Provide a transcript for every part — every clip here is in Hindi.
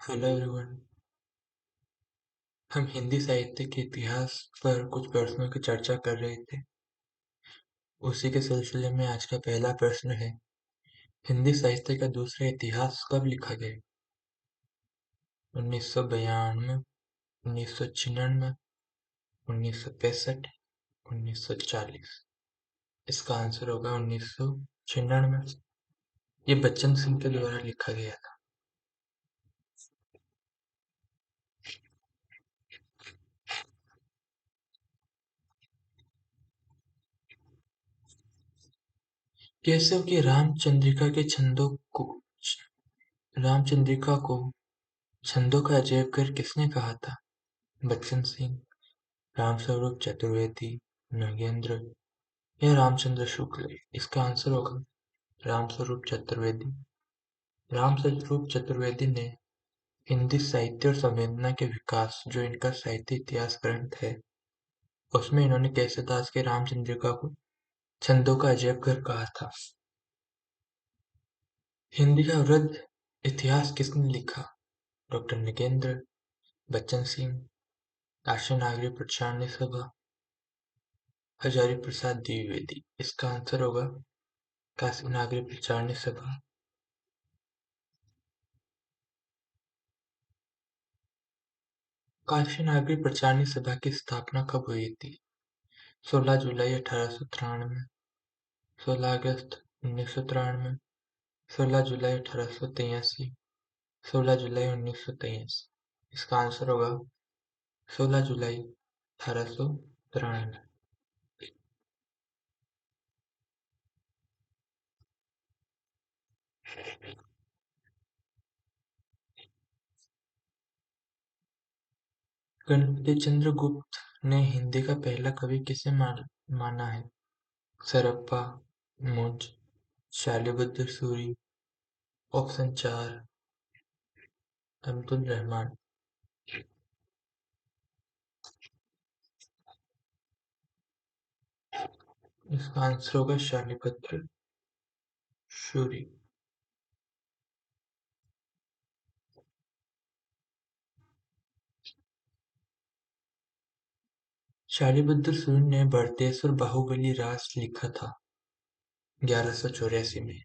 Hello everyone. हम हिंदी साहित्य के इतिहास पर कुछ प्रश्नों की चर्चा कर रहे थे। उसी के सिलसिले में आज का पहला प्रश्न है, हिंदी साहित्य का दूसरा इतिहास कब लिखा गया? 1992, 1996, 1965, 1940। इसका आंसर होगा 1996। ये बच्चन सिंह के द्वारा लिखा गया था। केशव की रामचंद्रिका को छंदों का अजैब घर किसने कहा था? बच्चन सिंह, रामस्वरूप चतुर्वेदी, नगेंद्र या रामचंद्र शुक्ल। इसका आंसर होगा रामस्वरूप चतुर्वेदी। रामस्वरूप चतुर्वेदी ने हिंदी साहित्य और संवेदना के विकास, जो इनका साहित्य इतिहास ग्रंथ है, उसमें इन्होंने केसरदास के रामचंद्रिका को छंदों का अजैब घर कहा था। हिंदी का वृद्ध इतिहास किसने लिखा? डॉक्टर नगेंद्र, बच्चन सिंह, काशी नागरी प्रचारणी सभा, हजारी प्रसाद द्विवेदी। इसका आंसर होगा काशी नागरी प्रचारणी सभा। काशी नागरी प्रचारणी सभा की स्थापना कब हुई थी? 16 जुलाई 1893, 16 अगस्त 1993, 16 जुलाई 1883, 16 जुलाई 1983। इसका आंसर होगा 16 जुलाई 1893। गणपति चंद्र गुप्त ने हिंदी का पहला कवि किसे माना है? सरप्पा, मुंज, शालिबुद्ध सूरी। ऑप्शन 4, अब्दुल रहमान। इसका आंसर होगा शालिबुद्ध सूरी। शालिबुद्ध सूरी ने बरतेश्वर बाहुबली रास लिखा था 1184 में।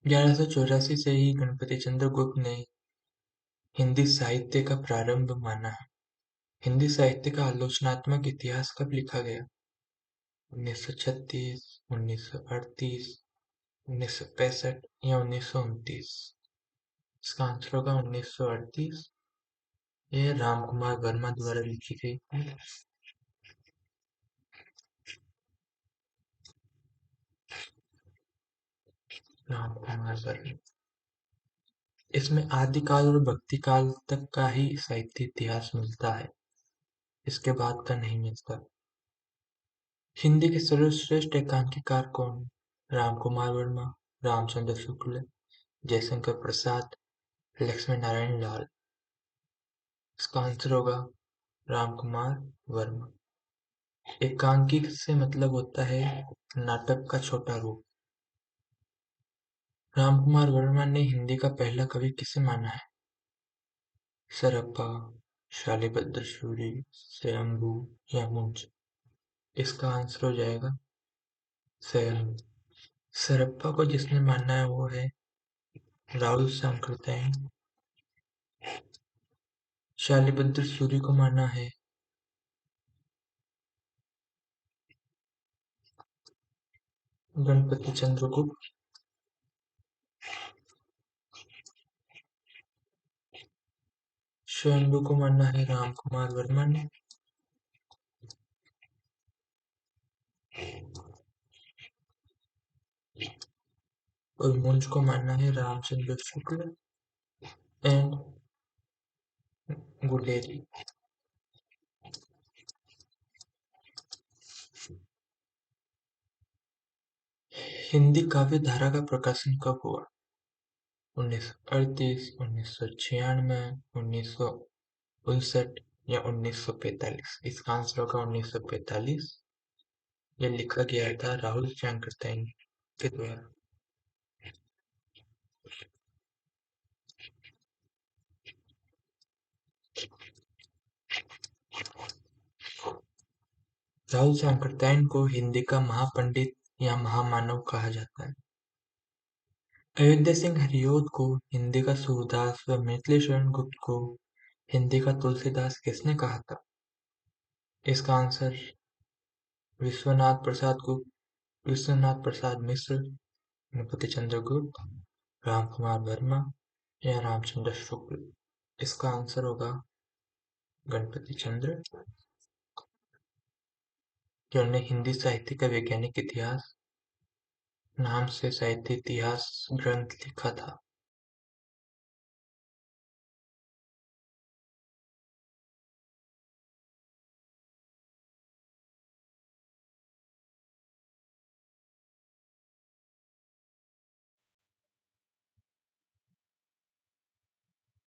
1184 से ही गणपति चंद्र गुप्त ने हिंदी साहित्य का प्रारंभ माना है। हिंदी साहित्य का आलोचनात्मक इतिहास कब लिखा गया? 1936, 1938, 1965 या 1929। इसका आंसर होगा 1938। यह राम कुमार वर्मा द्वारा लिखी गई थी। राम कुमार वर्मा। इसमें आदिकाल और भक्ति काल तक का ही साहित्य इतिहास मिलता है, इसके बाद का नहीं मिलता। हिंदी के सर्वश्रेष्ठ एकांकीकार कौन है? राम कुमार वर्मा, रामचंद्र शुक्ल, जयशंकर प्रसाद, लक्ष्मी नारायण लाल। इसका आंसर होगा राम कुमार वर्मा। एकांकी से मतलब होता है नाटक का छोटा रूप। राम कुमार वर्मा ने हिंदी का पहला कवि किसे माना है? सरप्पा, शालिबद्ध सूरी, स्वयंभू या मुंज। इसका आंसर हो जाएगा स्वयंभू। सरप्पा को जिसने माना है वो है राहुल सांकृत्यायन। शालिबद्ध सूरी को माना है गणपति चंद्र गुप्त। स्वयंभू को माना है राम कुमार वर्मा ने। और मुंज को माना है रामचंद्र शुक्ल एंड गुलेरी। हिंदी काव्य धारा का प्रकाशन कब हुआ? 1938, 1996, 1959 या 1945। इसका आंसर होगा 1945। यह लिखा गया था राहुल शंकरतैन के द्वारा। राहुल शंकरतैन को हिंदी का महापंडित या महामानव कहा जाता है। अयोध्या सिंह हरिऔध को हिंदी का सूरदास व मिथिलेश्वरन गुप्त को हिंदी का तुलसीदास किसने कहा था? इसका आंसर विश्वनाथ प्रसाद गुप्त, विश्वनाथ प्रसाद मिश्र, गणपति चंद्र गुप्त, राम कुमार वर्मा या रामचंद्र शुक्ल। इसका आंसर होगा गणपति चंद्र, जिन्होंने हिंदी साहित्य का वैज्ञानिक इतिहास नाम से साहित्य इतिहास ग्रंथ लिखा था।